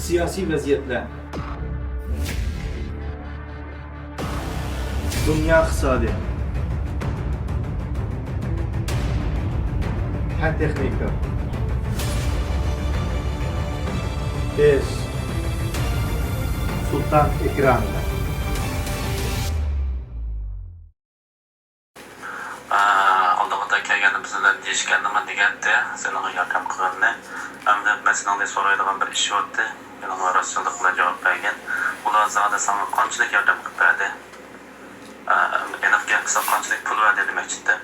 siyosiy vaziyatlar, dunyo iqtisodi, fan texnika, biz Sultan ekranida. Aldığıda kelganimizda deyishganimni deganda, sening yordam qilganini, hamda men sendan so'raydigan bir ish o'tdi. Mening rostchilik bilan javob bergan. Ular zada sana qanchalik yordam qilib berdi? Aniq gap qilsa qanchalik pul berdi demoqchida.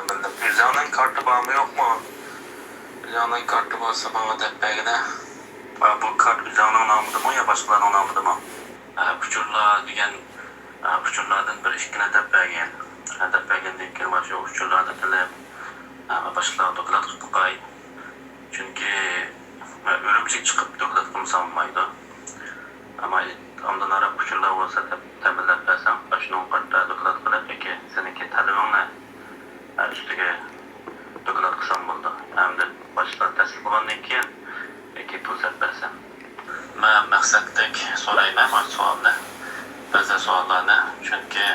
Bildim. O'zingning kartı bormi yo'qmi? O'zingning kartı bo'lsa menga deb bergina. Bu kart o'zingning nomidami yo boshqalarning nomidami? Uchurlar degan uchurlardan bir ikkina deb bergan. Deb bergandan keyin mana shu uchurlarni tilib boshqalar doklad qilib qo'y. Chunki o'rimchik chiqib doklad qilmasa olmaydi. Ama ondan ara uchurlar bo'lsa deb ta'minlab bersam, shuning qarta doklad qilib yoki seniki talabingni üstüge doklad qilsam bo'ldi. Hamda boshqa tasdiqlangandan keyin yoki pul bersam. Men maqsaddek so'rayman bu savolni. Ba'zi savollarni, chunki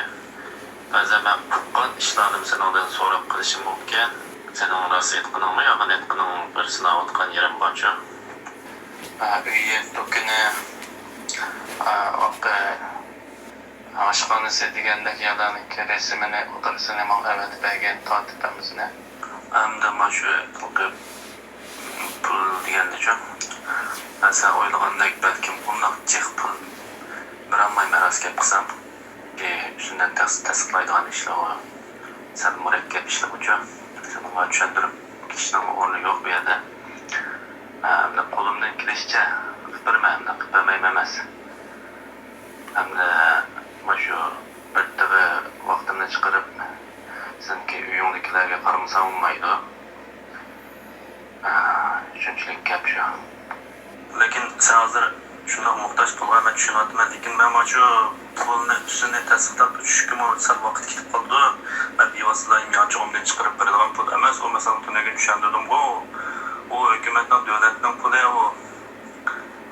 ba'zi men qilgan ishlarim sendan so'rab qilishim mumkin. Sening rost aytganingmi yoki aytganing bir sinov o'tgan yerim borchu. Uyi dokini aşkhanesi degandek yerlarning resimini o'tirsini ma'lumot bergan tortibimizni. Hamda mana shu pul degandachu. Sen o'ylagandek balkim undoq jiq pul biramay maras gap qilsam, shundan tasdiqlaydigan ishlar sal murakkab ishlar uchun senga tushuntirib ketishning o'rni yo'q bu yerda. Hamda qo'limdan kelishicha qilmayman emas. Hamda mana shu bittaga vaqtimni chiqarib senki uyingdagilarga qaramasam bo'lmaydi. Shunchalik gap shu. Lekin sen hozir shundoq muhtoj pulga men tushunyapman, lekin men mana shu pulni ustini tasdiqlab tushishga sal vaqt ketib qoldi. Men bevositadan yochig'imdan chiqarib beradigan pul emas, u masalan tunaga tushundirdim-ku. U hukumatning, davlatning puli u.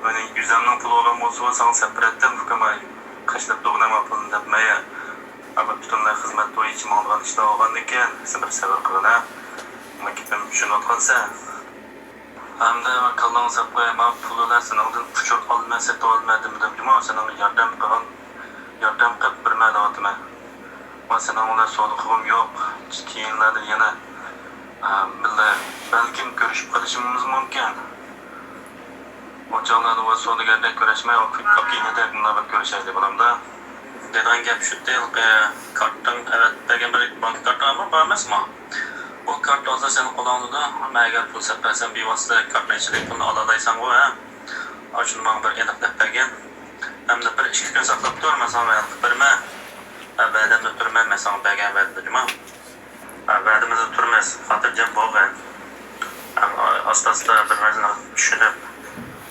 Mening yuzamning puli olan bo'lsa, sen separatdan hukumat qashlab to'g'nama pulni deb maya. Ama butunlay xizmat bo'yicha ma'lumot ishlar olgandan keyin sen bir sabr qilina. Men ketdim tushunayotgansan. Hamda kallang sapqay ma pullar seningdan uchur olmasa olmadim deb nima sening yordam qilib bermayapman. Men sening ular soliqim yo'q. Keyinlarda yana balkim ko'rishib qolishimiz mumkin. O'choqlarda va so'niganda ko'rishmay keyinda navbat ko'rishaylik bo'lamda. Degan gap shu deyilki, kartdan evet degan bir bank kartami bor emasmi? Bu kart hozir sening qo'lingda, men agar pul sarflasam bevosita kartning ichidagi pulni oladaysan-ku, ha? Shuni menga bir aniq deb bergan. Hamda bir 2 kun saqlab turmasam men qilib berma. Va'damda turman, men senga bergan va'damda. Va'damizda turmas, xotirjam bo'lgan. Asta-asta bir narsani tushunib,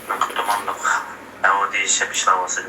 men qilib tomonliq avodiy ishlar bo'lsa,